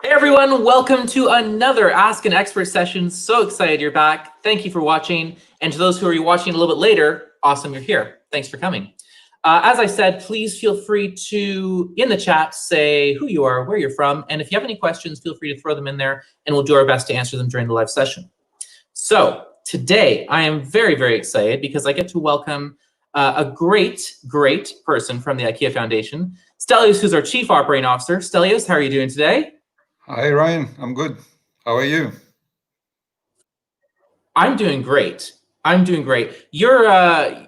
Hey everyone, welcome to another Ask an Expert session. So excited you're back. Thank you for watching. And to those who are watching a little bit later, awesome you're here. Thanks for coming. As I said, please feel free to, in the chat, say who you are, where you're from, and if you have any questions, feel free to throw them in there, and we'll do our best to answer them during the live session. So today, I am very, very excited because I get to welcome a great person from the IKEA Foundation, Stelios, who's our Chief Operating Officer. Stelios, how are you doing today? Hi, Ryan. I'm good. How are you? I'm doing great. You're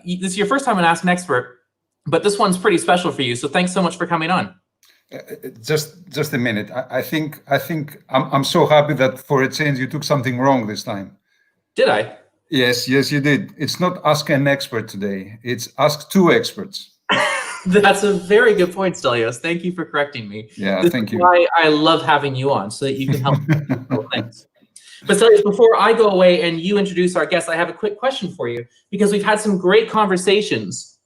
this is your first time on Ask an Expert, but this one's pretty special for you. So thanks so much for coming on. Just a minute. I think I'm so happy that for a change you took something wrong this time. Did I? Yes, you did. It's not Ask an Expert today. It's Ask Two Experts. That's a very good point, Stelios. Thank you for correcting me. Yeah, thank you. Why I love having you on, so that you can help me. Thanks. But Stelios, before I go away and you introduce our guests, I have a quick question for you, because we've had some great conversations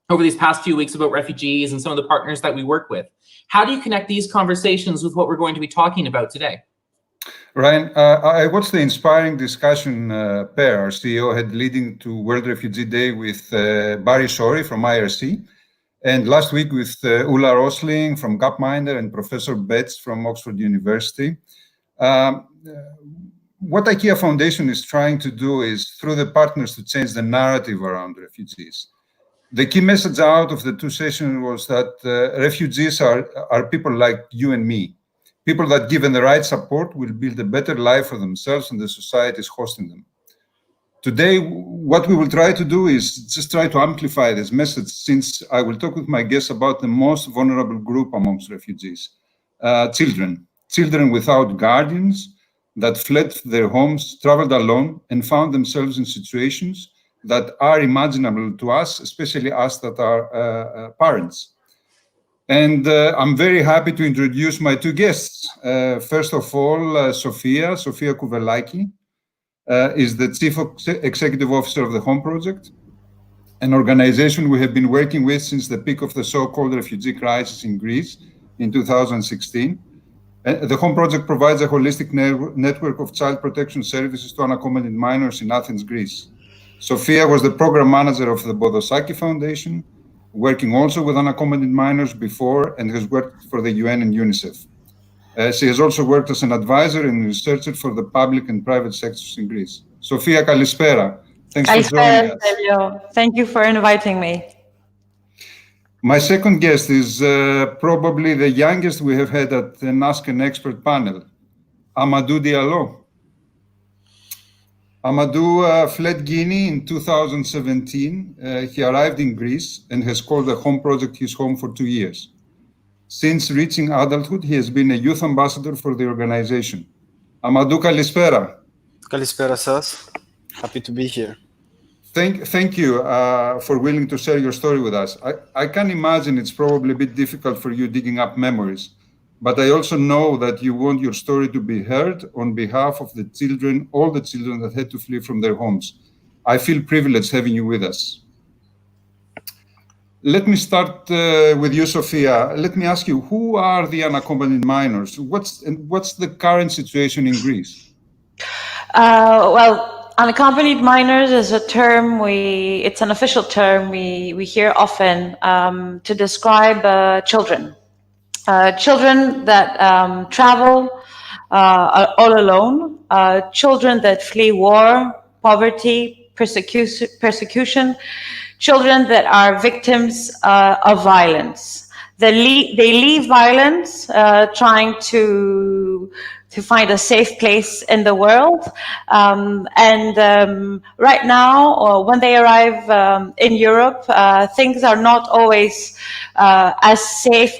over these past few weeks about refugees and some of the partners that we work with. How do you connect these conversations with what we're going to be talking about today? Ryan, I watched the inspiring discussion Per, our CEO, had leading to World Refugee Day with Barry Shorey from IRC. And last week with Ulla Rosling from Gapminder and Professor Betts from Oxford University. What IKEA Foundation is trying to do is, through the partners, to change the narrative around refugees. The key message out of the two sessions was that refugees are people like you and me. People that, given the right support, will build a better life for themselves and the societies hosting them. Today, what we will try to do is just try to amplify this message, since I will talk with my guests about the most vulnerable group amongst refugees, children without guardians that fled their homes, traveled alone, and found themselves in situations that are imaginable to us, especially us that are parents. And I'm very happy to introduce my two guests. First of all, Sofia Kouvelaki, is the Chief Executive Officer of the Home Project, an organization we have been working with since the peak of the so-called refugee crisis in Greece in 2016. The Home Project provides a holistic network of child protection services to unaccompanied minors in Athens, Greece. Sofia was the program manager of the Bodosaki Foundation, working also with unaccompanied minors before, and has worked for the UN and UNICEF. She has also worked as an advisor and researcher for the public and private sectors in Greece. Sofia, kalispera. Thanks for joining us. Stelio. Thank you for inviting me. My second guest is probably the youngest we have had at an Ask an Expert panel, Amadou Diallo. Amadou fled Guinea in 2017. He arrived in Greece and has called the Home Project his home for 2 years. Since reaching adulthood, he has been a youth ambassador for the organization. Amadou, kalispera. Kalispera σας. Happy to be here. Thank you for willing to share your story with us. I can imagine it's probably a bit difficult for you digging up memories, but I also know that you want your story to be heard on behalf of the children, all the children that had to flee from their homes. I feel privileged having you with us. Let me start with you, Sofia. Let me ask you, who are the unaccompanied minors? What's the current situation in Greece? Well, unaccompanied minors is a term it's an official term we hear often to describe children. Children that travel all alone, children that flee war, poverty, persecution, children that are victims of violence. They leave violence, trying to find a safe place in the world. Right now, when they arrive in Europe, things are not always as safe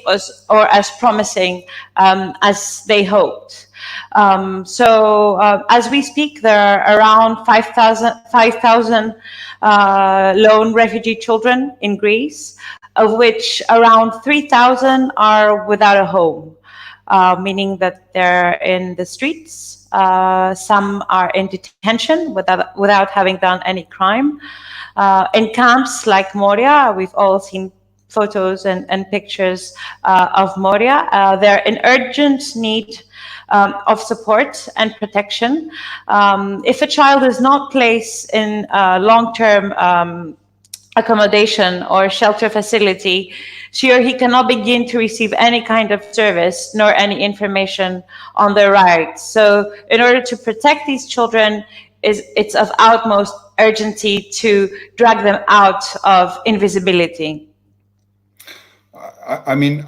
or as promising as they hoped. As we speak, there are around 5,000 lone refugee children in Greece, of which around 3,000 are without a home, meaning that they're in the streets. Some are in detention without having done any crime. In camps like Moria, we've all seen photos and pictures of Moria. They're in urgent need of support and protection. If a child is not placed in long-term accommodation or shelter facility, she or he cannot begin to receive any kind of service nor any information on their rights. So in order to protect these children, it's of utmost urgency to drag them out of invisibility. I mean,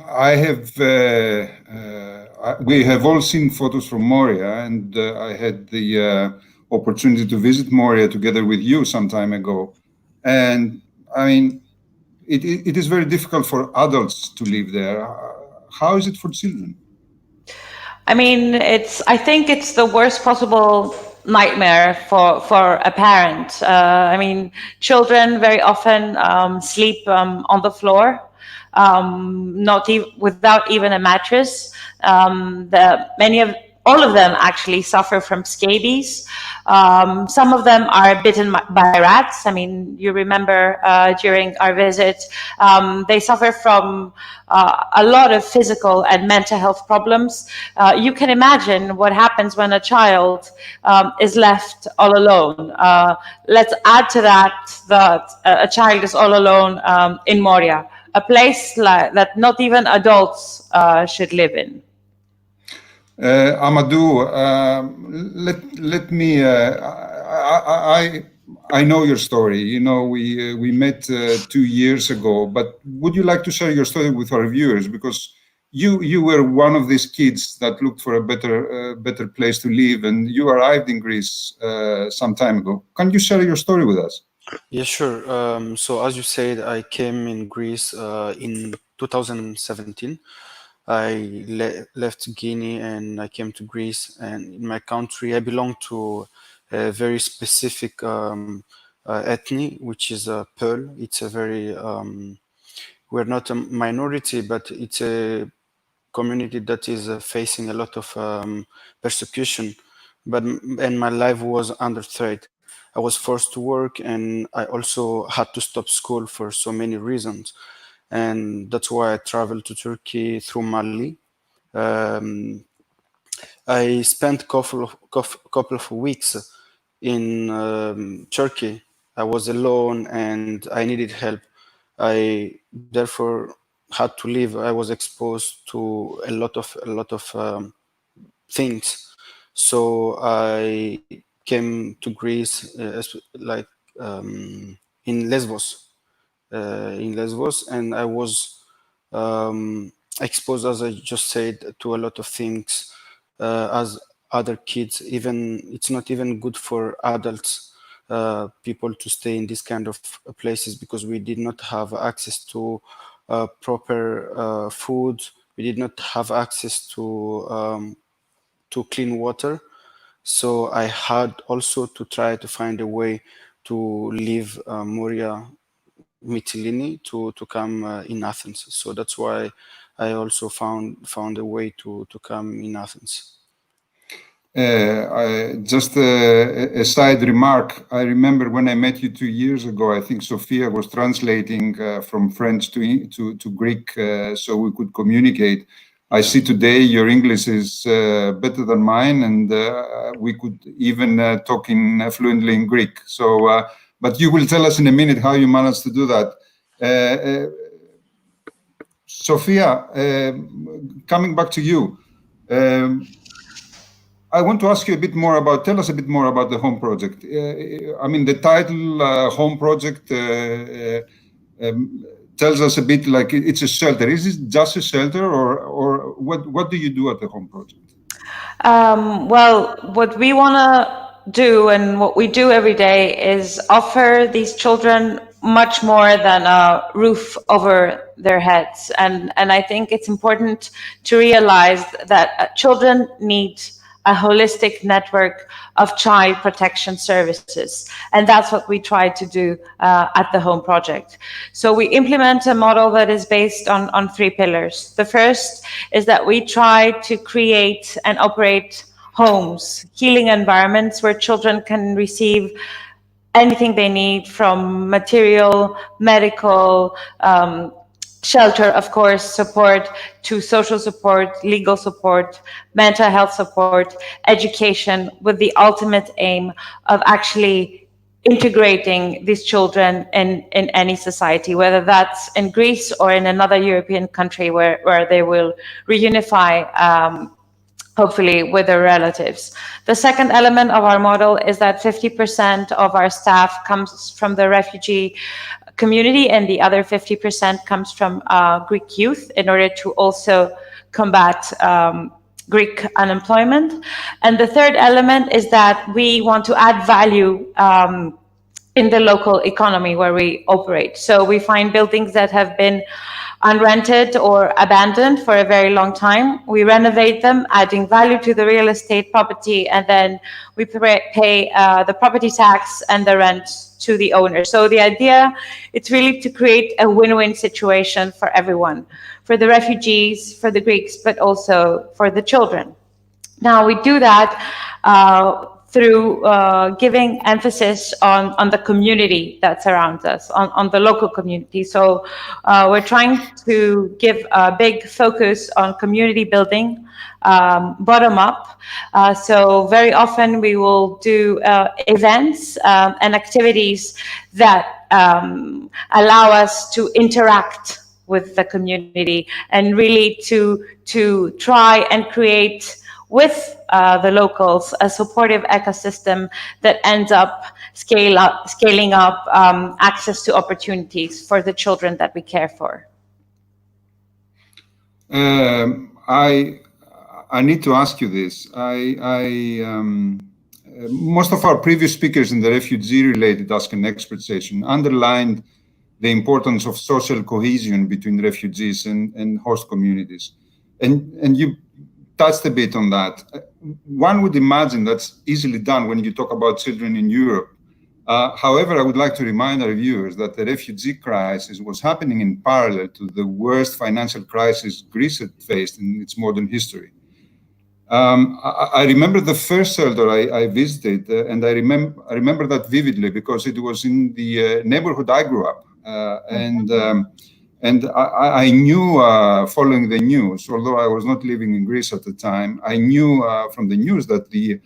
we have all seen photos from Moria, and I had the opportunity to visit Moria together with you some time ago. And I mean, it is very difficult for adults to live there. How is it for children? I mean, I think it's the worst possible nightmare for a parent. I mean, children very often sleep on the floor, without even a mattress. All of them actually suffer from scabies. Some of them are bitten by rats. I mean, you remember during our visit, they suffer from a lot of physical and mental health problems. You can imagine what happens when a child is left all alone. Let's add to that a child is all alone in Moria, a place that not even adults should live in. Amadou, let me. I know your story. You know, we met 2 years ago. But would you like to share your story with our viewers? Because you were one of these kids that looked for a better place to live, and you arrived in Greece some time ago. Can you share your story with us? Yeah, sure. So as you said, I came in Greece in 2017. I left Guinea and I came to Greece, and in my country I belong to a very specific ethnic, which is Pearl. It's a very, we're not a minority, but it's a community that is facing a lot of persecution, and my life was under threat. I was forced to work, and I also had to stop school for so many reasons. And that's why I traveled to Turkey through Mali. I spent couple of weeks in Turkey. I was alone and I needed help. I therefore had to leave. I was exposed to a lot of things. So I came to Greece in Lesbos. And I was exposed, as I just said, to a lot of things as other kids. Even it's not even good for adults, people to stay in this kind of places, because we did not have access to proper food. We did not have access to clean water. So I had also to try to find a way to leave Moria, Mytilene, to come in Athens. So that's why I also found a way to come in Athens. Just a side remark. I remember when I met you 2 years ago, I think Sofia was translating from French to Greek so we could communicate. I see today your English is better than mine, and we could even talk fluently in Greek. So, but you will tell us in a minute how you managed to do that. Sofia, coming back to you, I want to ask you tell us a bit more about the Home Project. I mean, the title Home Project tells us a bit like it's a shelter. Is it just a shelter, or what do you do at the Home Project? Well, what we want to do and what we do every day is offer these children much more than a roof over their heads. And I think it's important to realize that children need a holistic network of child protection services. And that's what we try to do at the Home Project. So we implement a model that is based on 3 pillars. The first is that we try to create and operate homes, healing environments where children can receive anything they need, from material, medical, shelter, of course, support to social support, legal support, mental health support, education, with the ultimate aim of actually integrating these children in any society, whether that's in Greece or in another European country where they will reunify, hopefully with their relatives. The second element of our model is that 50% of our staff comes from the refugee community, and the other 50% comes from Greek youth, in order to also combat Greek unemployment. And the third element is that we want to add value in the local economy where we operate. So we find buildings that have been unrented or abandoned for a very long time. We renovate them, adding value to the real estate property, and then we pay the property tax and the rent to the owner. So the idea, it's really to create a win-win situation for everyone, for the refugees, for the Greeks, but also for the children. Now, we do that through giving emphasis on the community that surrounds us, on the local community. So we're trying to give a big focus on community building, bottom up. So very often we will do events and activities that allow us to interact with the community, and really to try and create with the locals a supportive ecosystem that ends up scaling up access to opportunities for the children that we care for. I need to ask you this. Most of our previous speakers in the refugee-related Ask an Expert session underlined the importance of social cohesion between refugees and host communities. And you touched a bit on that. One would imagine that's easily done when you talk about children in Europe. However, I would like to remind our viewers that the refugee crisis was happening in parallel to the worst financial crisis Greece had faced in its modern history. I remember the first shelter I visited, and I remember that vividly because it was in the neighborhood I grew up. And I knew, following the news, although I was not living in Greece at the time, I knew from the news that the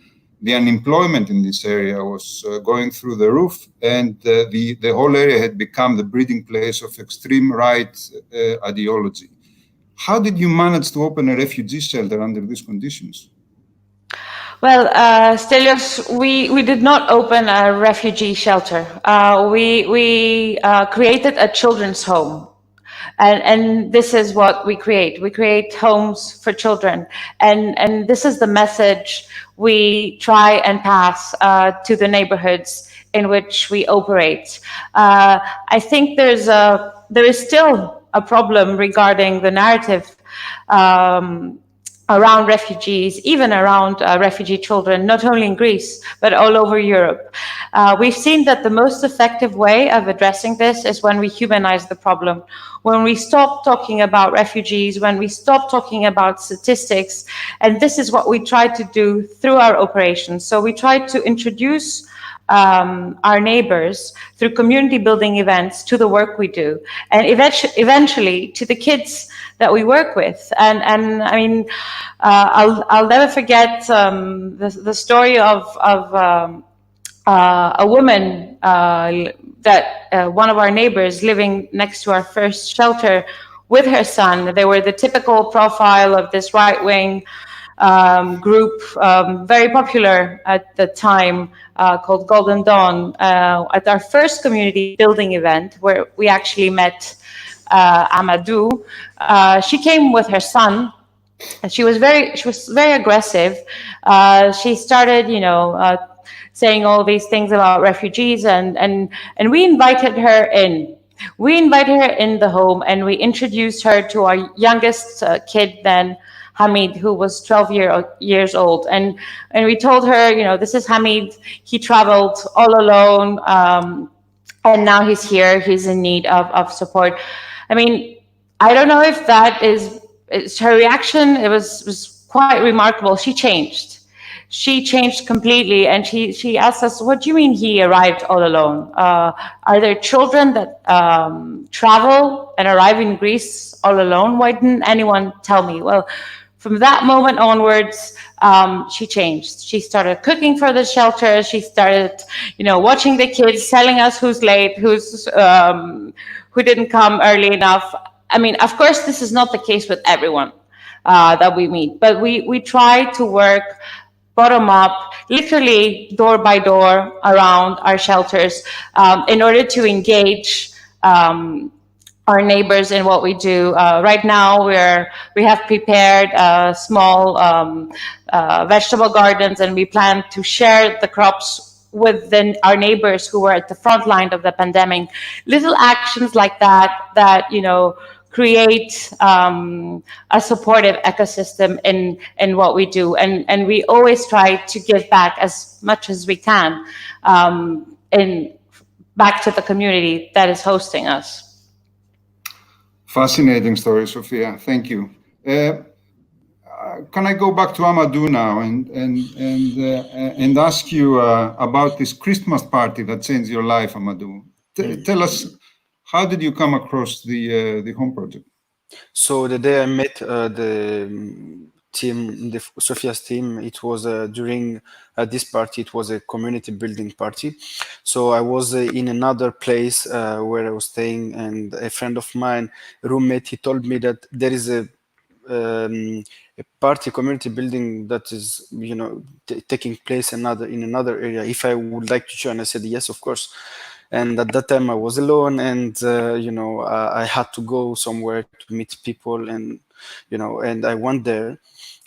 unemployment in this area was going through the roof, and the whole area had become the breeding place of extreme right ideology. How did you manage to open a refugee shelter under these conditions? Well, Stelios, we did not open a refugee shelter. We created a children's home. And this is what we create. We create homes for children. And this is the message we try and pass to the neighborhoods in which we operate. I think there is still a problem regarding the narrative around refugees, even around refugee children, not only in Greece, but all over Europe. We've seen that the most effective way of addressing this is when we humanize the problem, when we stop talking about refugees, when we stop talking about statistics. And this is what we try to do through our operations. So we try to introduce our neighbors through community building events to the work we do, and eventually to the kids that we work with. And I mean, I'll never forget the story of a woman that one of our neighbors living next to our first shelter with her son. They were the typical profile of this right-wing group, very popular at the time, called Golden Dawn. At our first community building event, where we actually met Amadou, she came with her son, and she was very aggressive. She started, saying all these things about refugees, and we invited her in. We invited her in the home, and we introduced her to our youngest kid then, Hamid, who was 12 years old. And we told her, this is Hamid. He traveled all alone, and now he's here. He's in need of support. I mean, I don't know if that is her reaction. It was quite remarkable. She changed. she changed completely, and she asked us, "What do you mean he arrived all alone? Are there children that travel and arrive in Greece all alone? Why didn't anyone tell me?" Well, from that moment onwards, she changed. She started cooking for the shelter. She started, watching the kids, telling us who's late, who didn't come early enough. I mean, of course, this is not the case with everyone that we meet, but we try to work bottom up, literally door by door around our shelters, in order to engage our neighbors in what we do. Right now, we have prepared small vegetable gardens, and we plan to share the crops with our neighbors who were at the front line of the pandemic. Little actions like that create a supportive ecosystem in what we do, and we always try to give back as much as we can, back to the community that is hosting us. Fascinating story, Sofia. Thank you. Can I go back to Amadou now and ask you about this Christmas party that changed your life, Amadou? Tell us, how did you come across the home project? So the day I met the team, the Sofia's team, it was during this party. It was a community building party. So I was in another place where I was staying, and a friend of mine, roommate, he told me that there is a party community building that is taking place in another area. If I would like to join, I said yes, of course. And at that time I was alone, and I had to go somewhere to meet people, and and I went there.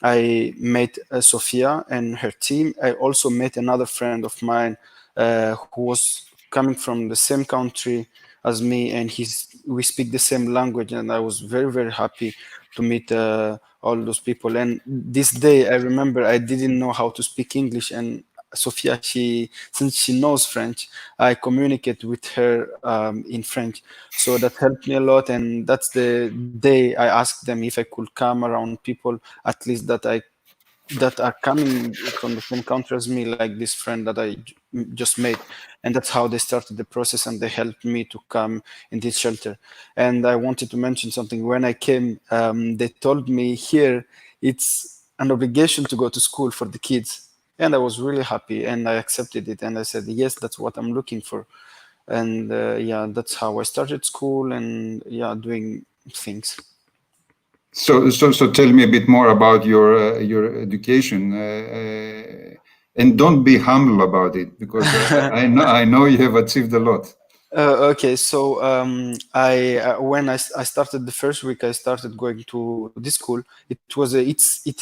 I met Sofia and her team. I also met another friend of mine who was coming from the same country as me, and we speak the same language, and I was very, very happy to meet all those people. And this day I remember I didn't know how to speak English, and Sofia, since she knows French, I communicate with her in French. So that helped me a lot, and that's the day I asked them if I could come around people, at least that are coming from the same country as me, like this friend that I just made. And that's how they started the process, and they helped me to come in this shelter. And I wanted to mention something. When I came, they told me here it's an obligation to go to school for the kids. And I was really happy, and I accepted it, and I said, yes, that's what I'm looking for. And yeah, that's how I started school, and yeah, doing things. So tell me a bit more about your education, and don't be humble about it, because I know you have achieved a lot. Okay, so when I started the first week, I started going to this school. It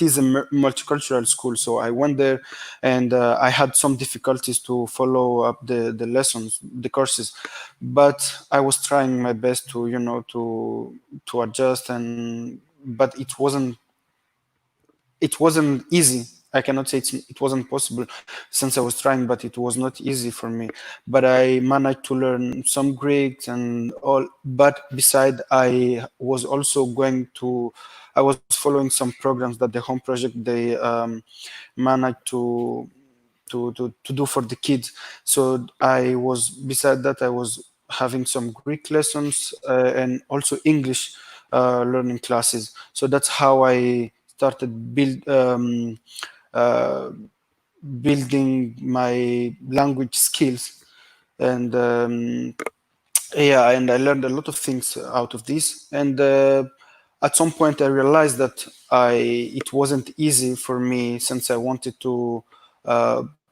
is a multicultural school, so I went there, and I had some difficulties to follow up the lessons, the courses, but I was trying my best to to adjust, but it wasn't easy. I cannot say it wasn't possible, since I was trying, but it was not easy for me. But I managed to learn some Greek and all. But beside, I was also I was following some programs that the Home Project they managed to do for the kids. So beside that, I was having some Greek lessons and also English learning classes. So that's how I started building my language skills, and yeah, and I learned a lot of things out of this. And at some point, I realized that it wasn't easy for me, since I wanted to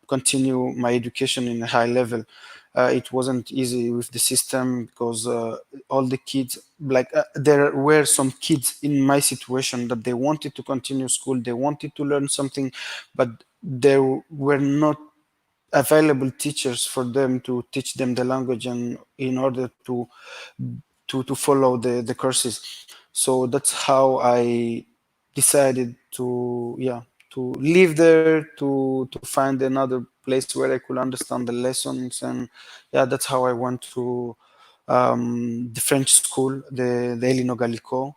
continue my education in a high level. It wasn't easy with the system, because all the kids, like there were some kids in my situation that they wanted to continue school, they wanted to learn something, but there were not available teachers for them to teach them the language, and in order to follow the courses. So that's how I decided to live there, to find another place where I could understand the lessons. And yeah, that's how I went to the French school, the Elino Gallico.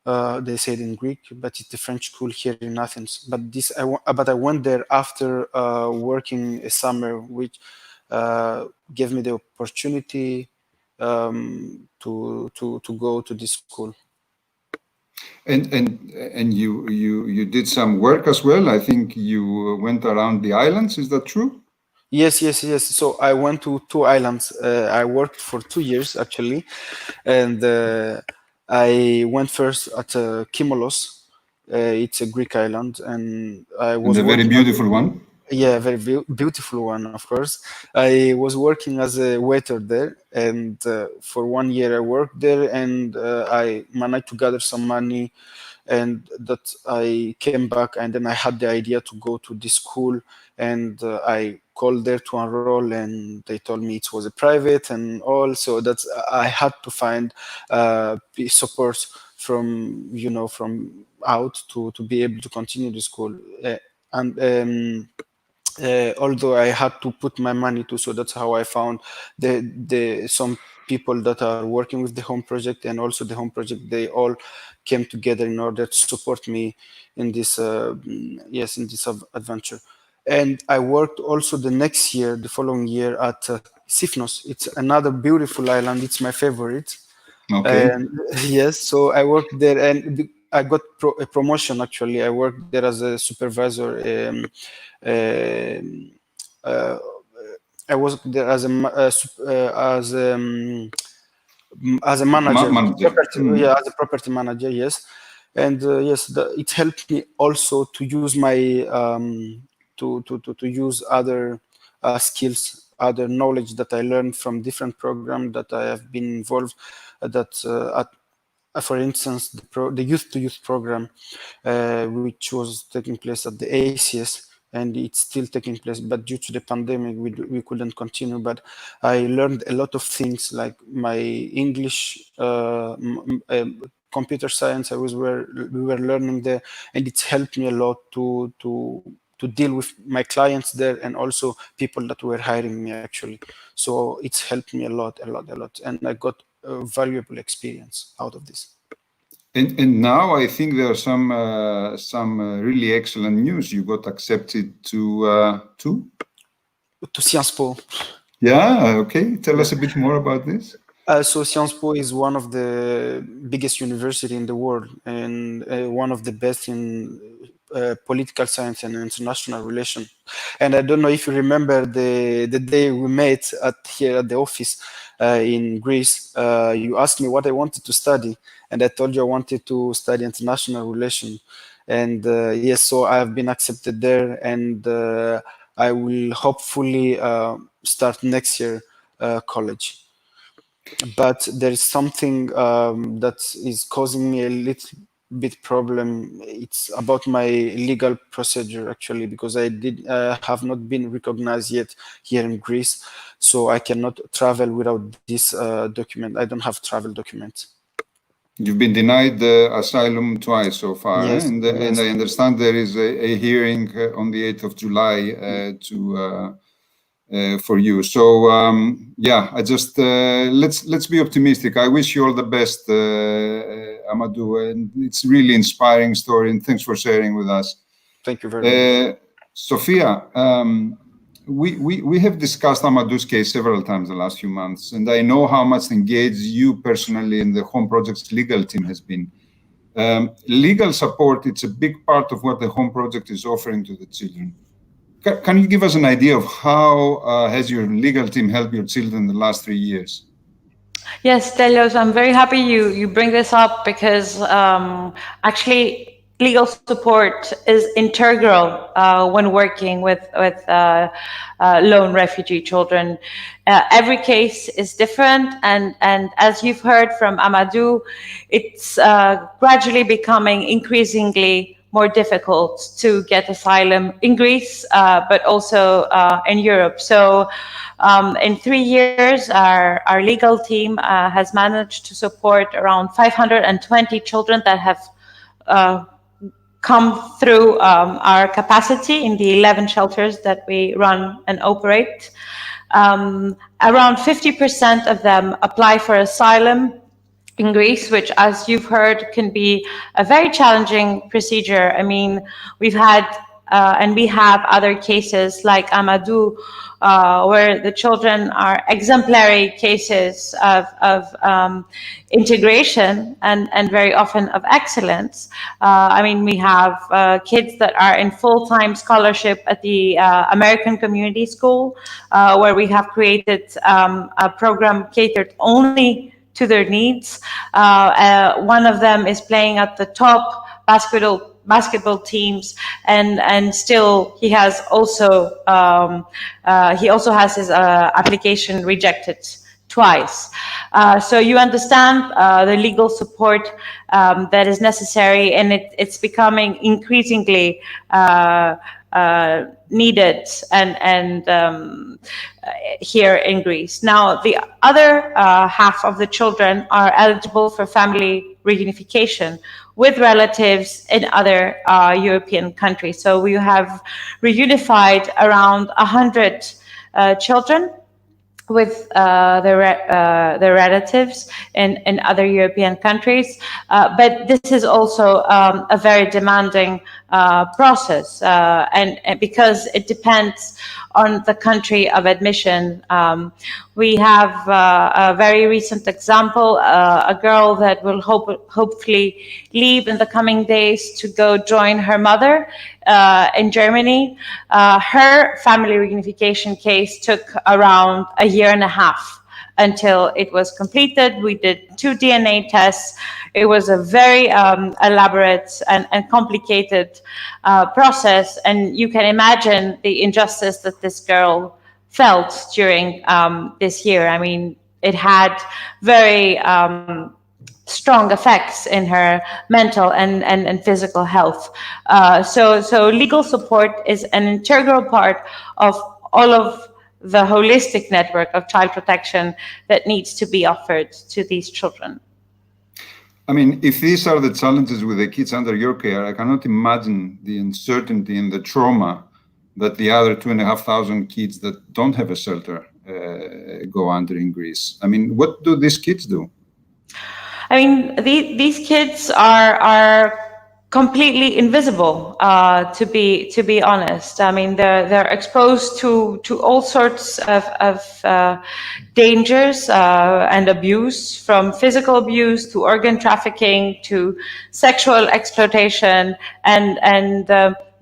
They said in Greek, but it's the French school here in Athens. But I went there after working a summer, which gave me the opportunity to go to this school. And you did some work as well. I think you went around the islands. Is that true? Yes. So I went to 2 islands. I worked for 2 years actually, and I went first at Kimolos. It's a Greek island, and I was And a very working beautiful one. Yeah, very beautiful one, of course. I was working as a waiter there, and for 1 year I worked there, and I managed to gather some money, and that I came back, and then I had the idea to go to this school, and I called there to enroll, and they told me it was a private and all, so that's I had to find support from from out to be able to continue the school, and although I had to put my money too, so that's how I found the some people that are working with the home project, and also the home project, they all came together in order to support me in this adventure. And I worked also the following year at Sifnos. It's another beautiful island. It's my favorite. Okay. And yes, so I worked there, and I got a promotion actually. I worked there as a supervisor. I was there as a manager, Manager. as a property manager, yes. And yes, it helped me also to use my to use other skills, other knowledge that I learned from different programs that I have been involved. For instance, the youth to youth program, which was taking place at the ACS, and it's still taking place, but due to the pandemic we couldn't continue. But I learned a lot of things, like my English, computer science. We were learning there, and it's helped me a lot to deal with my clients there, and also people that were hiring me actually. So it's helped me a lot, and I got a valuable experience out of this. And now I think there are some really excellent news. You got accepted to Sciences Po. Yeah. Okay. Tell us a bit more about this. So Sciences Po is one of the biggest university in the world, and one of the best in political science and international relations. And I don't know if you remember the day we met here at the office in Greece. You asked me what I wanted to study, and I told you I wanted to study international relations. And yes, so I have been accepted there, and I will hopefully start next year college. But there is something that is causing me a little bit problem. It's about my legal procedure actually, because I have not been recognized yet here in Greece, so I cannot travel without this document. I don't have travel documents. You've been denied the asylum twice so far, yes, and I understand there is a hearing on the 8th of July for you. So yeah, I just let's be optimistic. I wish you all the best, Amadou, and it's really inspiring story, and thanks for sharing with us. Thank you very much. Sofia, we have discussed Amadou's case several times the last few months, and I know how much engaged you personally in the Home Project's legal team has been. Legal support, it's a big part of what the Home Project is offering to the children. Can you give us an idea of how has your legal team helped your children in the last 3 years? Yes, Stelios, I'm very happy you bring this up, because actually legal support is integral when working with lone refugee children. Every case is different, and as you've heard from Amadou, it's gradually becoming increasingly more difficult to get asylum in Greece, but also in Europe. So in 3 years, our legal team has managed to support around 520 children that have come through our capacity in the 11 shelters that we run and operate. Around 50% of them apply for asylum in Greece, which, as you've heard, can be a very challenging procedure. I mean, we've had and we have other cases like Amadou, where the children are exemplary cases of integration and very often of excellence. I mean, we have kids that are in full-time scholarship at the American Community School, where we have created a program catered only to their needs. One of them is playing at the top basketball teams, and still he has also his application rejected twice. So you understand the legal support that is necessary, and it's becoming increasingly needed and here in Greece. Now, the other half of the children are eligible for family reunification with relatives in other European countries. So we have reunified around 100 children with their relatives in other European countries. But this is also a very demanding process, and because it depends on the country of admission. We have a very recent example, a girl that will hopefully leave in the coming days to go join her mother in Germany. Her family reunification case took around a year and a half until it was completed. We did 2 DNA tests. It was a very elaborate and complicated process, and you can imagine the injustice that this girl felt during this year. I mean, it had very strong effects in her mental and physical health. So legal support is an integral part of all of the holistic network of child protection that needs to be offered to these children. I mean, if these are the challenges with the kids under your care, I cannot imagine the uncertainty and the trauma that the other 2,500 kids that don't have a shelter go under in Greece. I mean, what do these kids do? I mean, these kids are completely invisible, to be honest. I mean, they're exposed to all sorts of dangers and abuse, from physical abuse to organ trafficking to sexual exploitation, and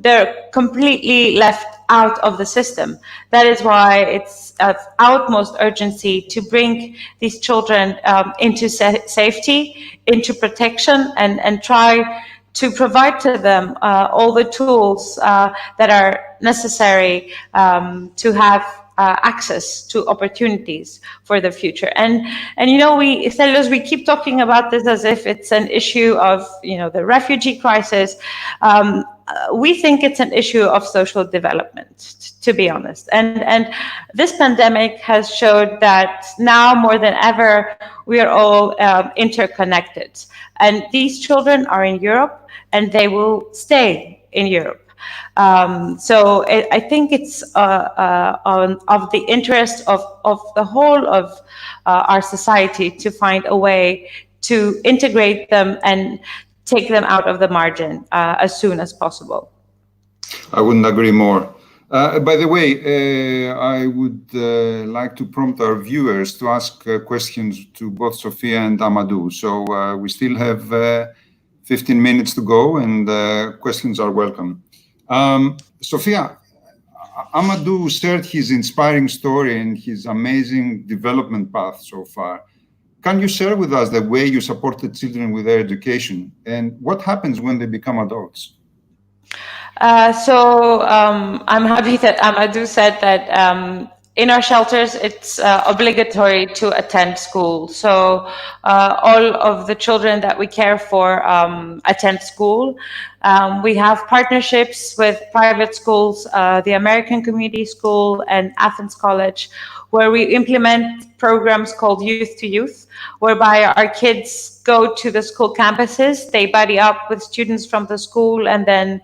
they're completely left out of the system. That is why it's of utmost urgency to bring these children into safety, into protection, and try to provide to them all the tools that are necessary to have access to opportunities for the future. And you know, Stelios, we keep talking about this as if it's an issue of, you know, the refugee crisis. We think it's an issue of social development, to be honest. And this pandemic has showed that now more than ever, we are all interconnected. And these children are in Europe, and they will stay in Europe. So I think it's of the interest of the whole of our society to find a way to integrate them and take them out of the margin as soon as possible. I wouldn't agree more. By the way, I would like to prompt our viewers to ask questions to both Sofia and Amadou. So we still have 15 minutes to go, and questions are welcome. Sofia, Amadou shared his inspiring story and his amazing development path so far. Can you share with us the way you supported children with their education, and what happens when they become adults? So I'm happy that Amadou said that in our shelters, it's obligatory to attend school. So all of the children that we care for attend school. We have partnerships with private schools, the American Community School and Athens College, where we implement programs called Youth to Youth, whereby our kids go to the school campuses, they buddy up with students from the school, and then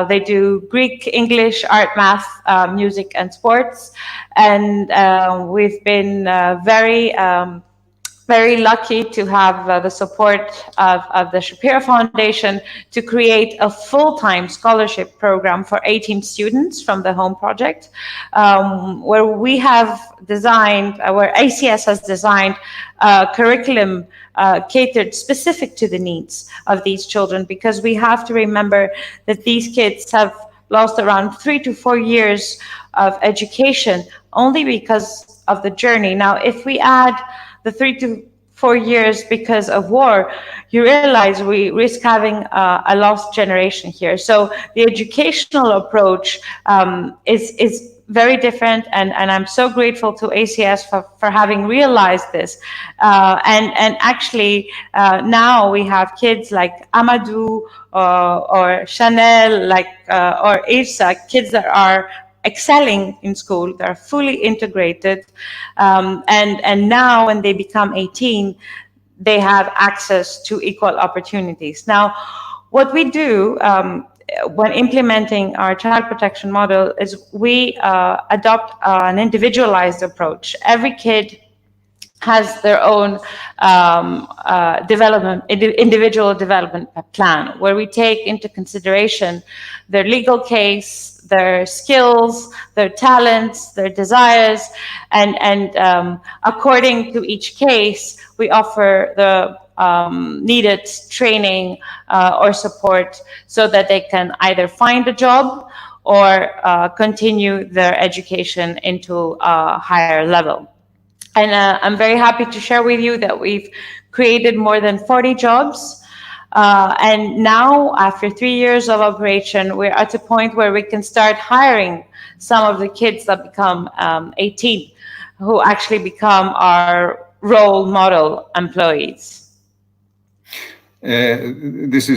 they do Greek, English, art, math, music, and sports. And we've been very very lucky to have the support of the Shapiro Foundation to create a full-time scholarship program for 18 students from the Home Project, where we have designed, where ACS has designed a curriculum catered specific to the needs of these children, because we have to remember that these kids have lost around 3 to 4 years of education only because of the journey. Now, if we add the 3 to 4 years because of war, you realize we risk having a lost generation here. So the educational approach is very different, and I'm so grateful to ACS for having realized this. And actually, now we have kids like Amadou or Chanel, or Isa, kids that are excelling in school, they're fully integrated, and now when they become 18, they have access to equal opportunities. Now, what we do when implementing our child protection model is we adopt an individualized approach. Every kid has their own individual development plan, where we take into consideration their legal case, their skills, their talents, their desires, and according to each case, we offer the needed training or support so that they can either find a job or continue their education into a higher level. And I'm very happy to share with you that we've created more than 40 jobs. And now, after 3 years of operation, we're at a point where we can start hiring some of the kids that become 18, who actually become our role model employees. This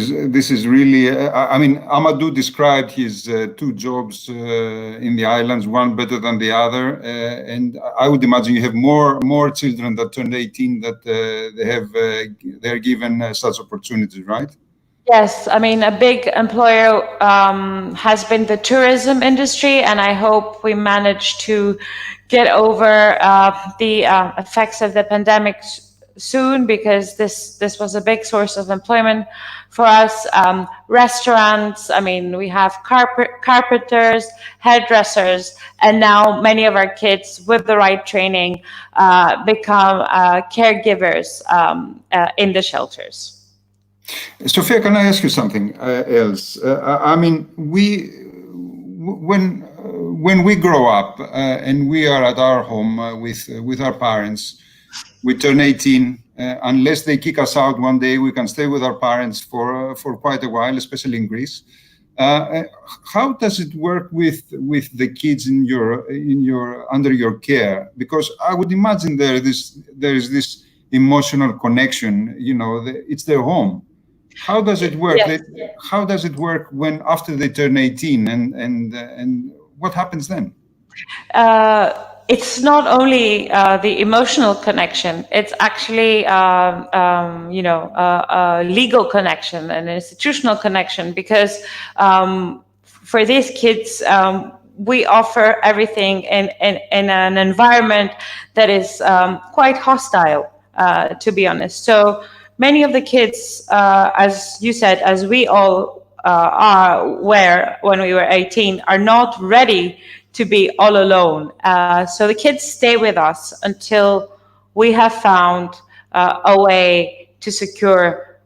is really, I mean, Amadou described his 2 jobs in the islands, one better than the other, and I would imagine you have more children that turned 18 that they're given such opportunities, right? Yes, I mean, a big employer has been the tourism industry, and I hope we manage to get over the effects of the pandemic soon, because this was a big source of employment for us. Restaurants, I mean, we have carpenters, hairdressers, and now many of our kids with the right training become caregivers in the shelters. Sofia, can I ask you something else? I mean, when we grow up and we are at our home with our parents, we turn 18. Unless they kick us out one day, we can stay with our parents for quite a while, especially in Greece. How does it work with the kids under your care? Because I would imagine there is this emotional connection. You know, it's their home. How does it work? Yes. How does it work when after they turn 18, and what happens then? It's not only the emotional connection, it's actually a legal connection, an institutional connection, because for these kids, we offer everything in an environment that is quite hostile, to be honest. So many of the kids, as you said, as we all were when we were 18, are not ready to be all alone. So the kids stay with us until we have found a way to secure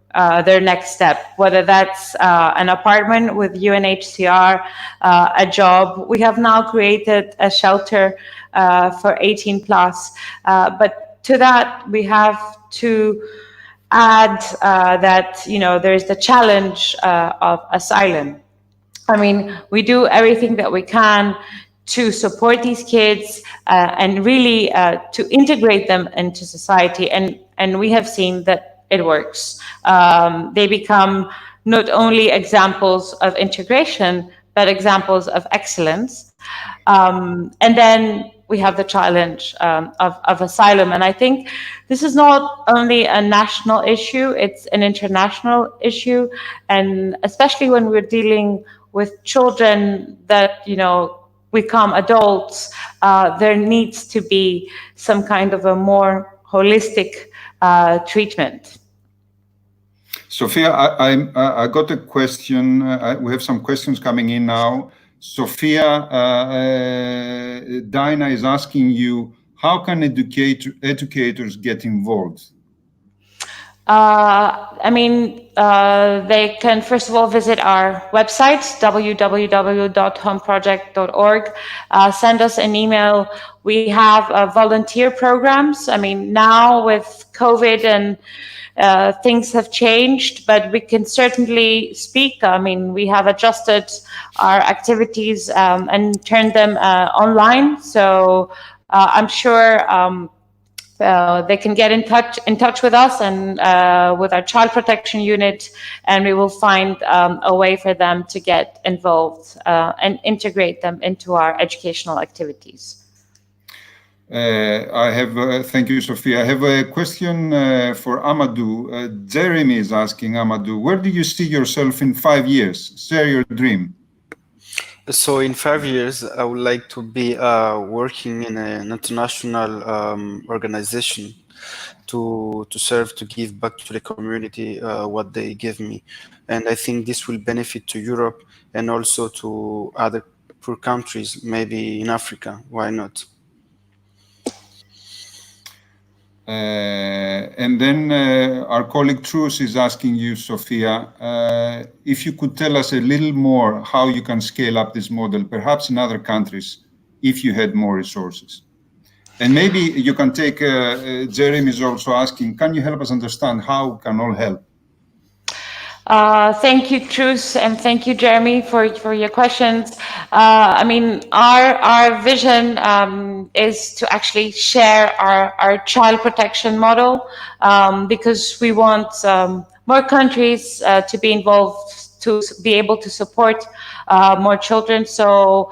their next step, whether that's an apartment with UNHCR, a job. We have now created a shelter for 18 plus, but to that we have to add that, you know, there's the challenge of asylum. I mean, we do everything that we can to support these kids and really to integrate them into society. And we have seen that it works. They become not only examples of integration, but examples of excellence. And then we have the challenge of asylum. And I think this is not only a national issue, it's an international issue. And especially when we're dealing with children that, you know, become adults, there needs to be some kind of a more holistic treatment. Sofia, I got a question. We have some questions coming in now. Sofia, Dinah is asking you, how can educators get involved? I mean, they can first of all visit our website, www.homeproject.org. Send us an email. We have volunteer programs. I mean, now with COVID and things have changed, but we can certainly speak. I mean, we have adjusted our activities and turned them online. So I'm sure they can get in touch with us and with our child protection unit, and we will find a way for them to get involved and integrate them into our educational activities. Thank you, Sofia. I have a question for Amadou. Jeremy is asking, Amadou, where do you see yourself in 5 years? Share your dream. So in 5 years, I would like to be working in an international organization to serve, to give back to the community what they give me. And I think this will benefit to Europe and also to other poor countries, maybe in Africa. Why not? And then our colleague Truus is asking you, Sofia, if you could tell us a little more how you can scale up this model, perhaps in other countries, if you had more resources. And maybe you can take, Jeremy is also asking, can you help us understand how can all help? Thank you, Truus, and thank you, Jeremy, for your questions. I mean, our vision is to actually share our child protection model because we want more countries to be involved, to be able to support more children. So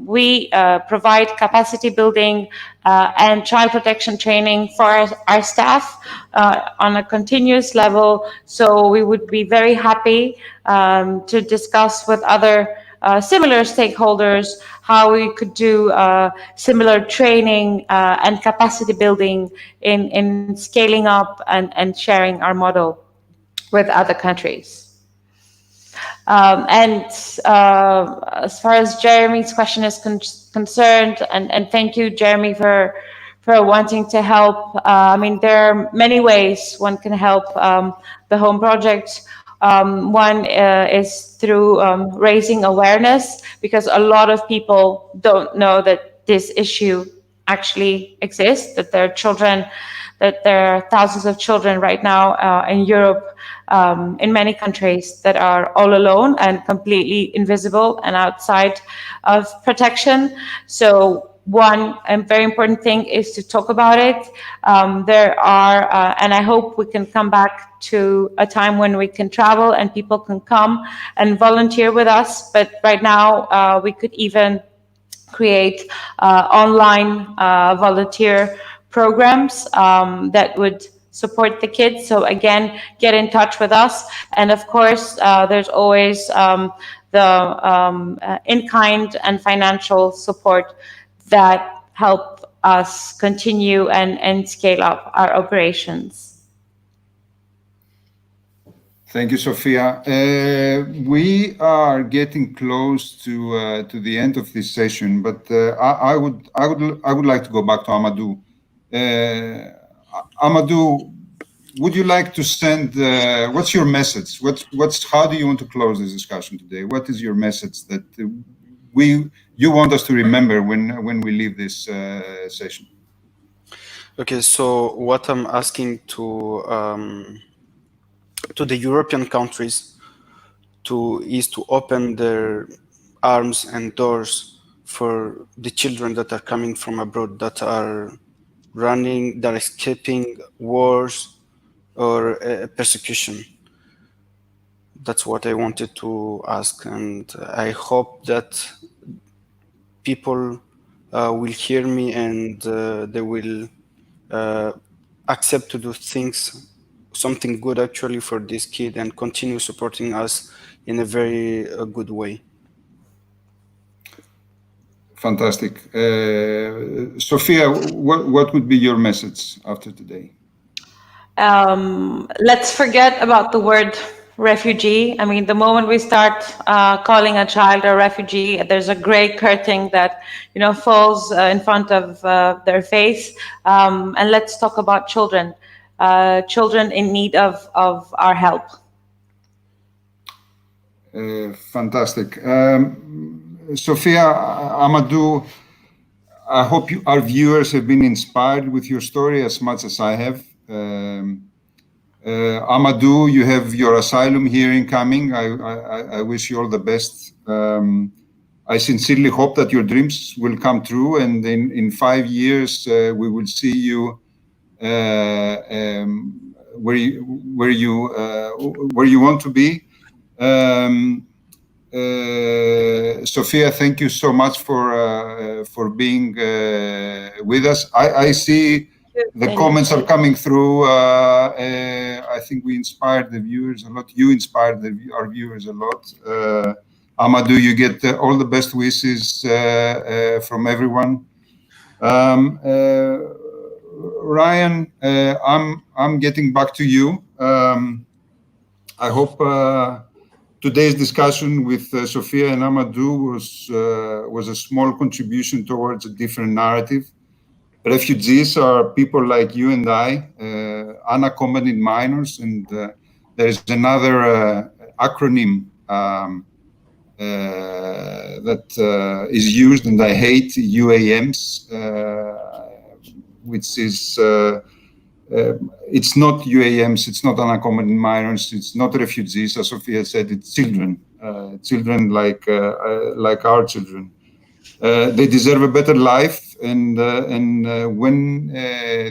we provide capacity building and child protection training for our staff on a continuous level. So we would be very happy to discuss with other similar stakeholders how we could do similar training and capacity building in scaling up and sharing our model with other countries. And as far as Jeremy's question is concerned, and thank you, Jeremy, for wanting to help. I mean, there are many ways one can help the Home Project. One is through raising awareness, because a lot of people don't know that this issue actually exists, that there are children, that there are thousands of children right now in Europe, in many countries, that are all alone and completely invisible and outside of protection. So one very important thing is to talk about it. There are, and I hope we can come back to a time when we can travel and people can come and volunteer with us. But right now, we could even create online volunteer programs that would support the kids. So again, get in touch with us. And of course, there's always the in-kind and financial support that help us continue and scale up our operations. Thank you, Sofia. We are getting close to the end of this session, but I would like to go back to Amadou. Amadou, would you like to send? What's your message? How do you want to close this discussion today? What is your message that you want us to remember when we leave this session? Okay, so what I'm asking to the European countries is to open their arms and doors for the children that are coming from abroad, that are running, that are escaping wars or persecution. That's what I wanted to ask, and I hope that people will hear me and they will accept to do something good actually for this kid, and continue supporting us in a very good way. Fantastic. Sofia, what would be your message after today? Let's forget about the word refugee. I mean, the moment we start calling a child a refugee, there's a gray curtain that, you know, falls in front of their face. And let's talk about children, children in need of our help. Fantastic. Sofia, Amadou, I hope our viewers have been inspired with your story as much as I have. Amadou, you have your asylum hearing coming. I wish you all the best. I sincerely hope that your dreams will come true, and in 5 years we will see you where you want to be. Sofia, thank you so much for being with us. I see the comments are coming through. I think we inspired the viewers a lot. You inspired our viewers a lot. Amadou, you get all the best wishes from everyone. Ryan, I'm getting back to you. I hope today's discussion with Sofia and Amadou was a small contribution towards a different narrative. Refugees are people like you and I, unaccompanied minors, and there is another acronym that is used, and I hate UAMs, which is it's not UAMs, it's not unaccompanied minors, it's not refugees, as Sofia said, it's children, children like our children. They deserve a better life, and when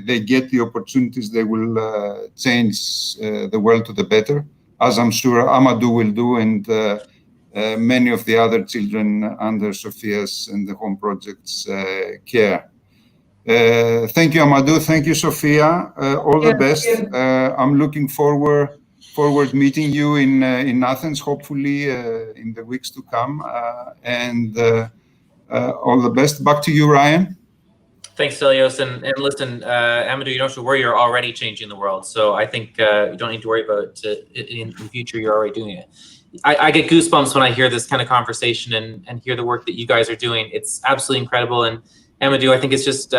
they get the opportunities, they will change the world to the better, as I'm sure Amadou will do, and many of the other children under Sofia's and the Home Project's care. Thank you, Amadou. Thank you, Sofia. All the best. I'm looking forward meeting you in Athens, hopefully in the weeks to come. And all the best. Back to you, Ryan. Thanks, Stelios. And listen, Amadou, you don't have to worry. You're already changing the world. So I think you don't need to worry about it in the future. You're already doing it. I get goosebumps when I hear this kind of conversation and hear the work that you guys are doing. It's absolutely incredible. And Amadou, I think it's just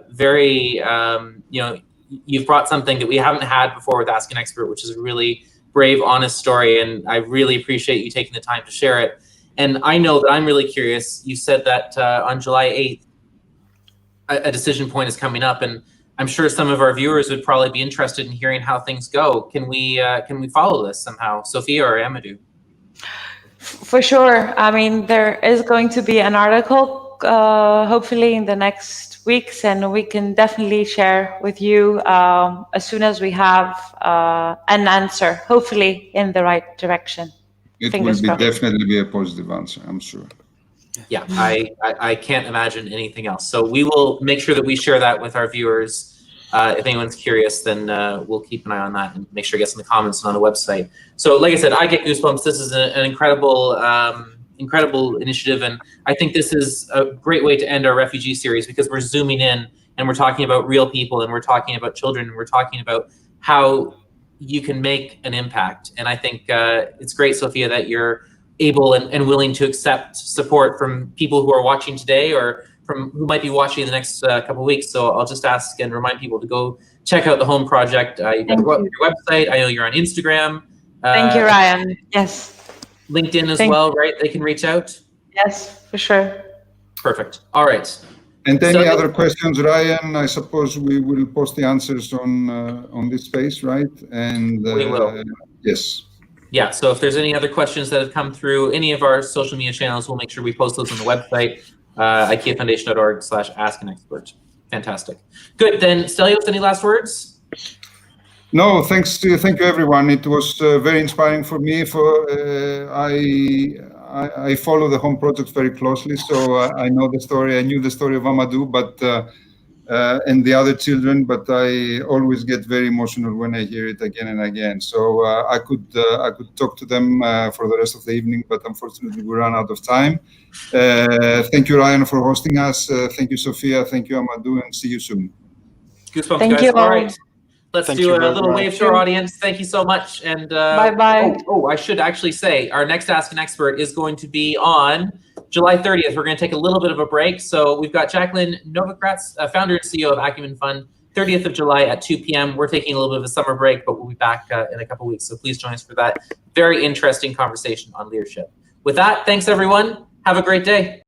very, you know, you've brought something that we haven't had before with Ask an Expert, which is a really brave, honest story. And I really appreciate you taking the time to share it. And I know that I'm really curious. You said that on July 8th, a decision point is coming up, and I'm sure some of our viewers would probably be interested in hearing how things go. Can we follow this somehow, Sofia or Amadou? For sure. I mean, there is going to be an article, hopefully in the next weeks, and we can definitely share with you as soon as we have an answer, hopefully in the right direction. It will definitely be a positive answer, I'm sure. Yeah, I can't imagine anything else. So we will make sure that we share that with our viewers. If anyone's curious, then we'll keep an eye on that and make sure it gets in the comments and on the website. So like I said, I get goosebumps. This is an incredible, incredible initiative. And I think this is a great way to end our refugee series, because we're zooming in and we're talking about real people, and we're talking about children, and we're talking about how you can make an impact. And I think it's great, Sofia, that you're able and willing to accept support from people who are watching today, or from who might be watching in the next couple of weeks. So I'll just ask and remind people to go check out the Home Project. You've got your website. I know you're on Instagram. Thank you, Ryan. Yes. LinkedIn as well, right? They can reach out? Yes, for sure. Perfect. All right. And any other questions, Ryan? I suppose we will post the answers on this space, right? And we will. Yes. Yeah, so if there's any other questions that have come through any of our social media channels, we'll make sure we post those on the website, IKEAfoundation.org/askanexpert. Fantastic. Good, then Stelios, any last words? No, thank you everyone. It was very inspiring for me. I follow the Home Project very closely, so I know the story. I knew the story of Amadou, but and the other children, but I always get very emotional when I hear it again and again. So I could talk to them for the rest of the evening, but unfortunately we ran out of time. Thank you, Ryan, for hosting us. Thank you, Sofia. Thank you, Amadou, and see you soon. Goosebumps, Thank guys. you. All right. Let's Thank do you a very little much. wave to our audience. Thank you so much. And Bye-bye. I should actually say our next Ask an Expert is going to be on July 30th. We're going to take a little bit of a break. So we've got Jacqueline Novogratz, founder and CEO of Acumen Fund, 30th of July at 2 p.m. We're taking a little bit of a summer break, but we'll be back in a couple weeks. So please join us for that very interesting conversation on leadership. With that, thanks everyone. Have a great day.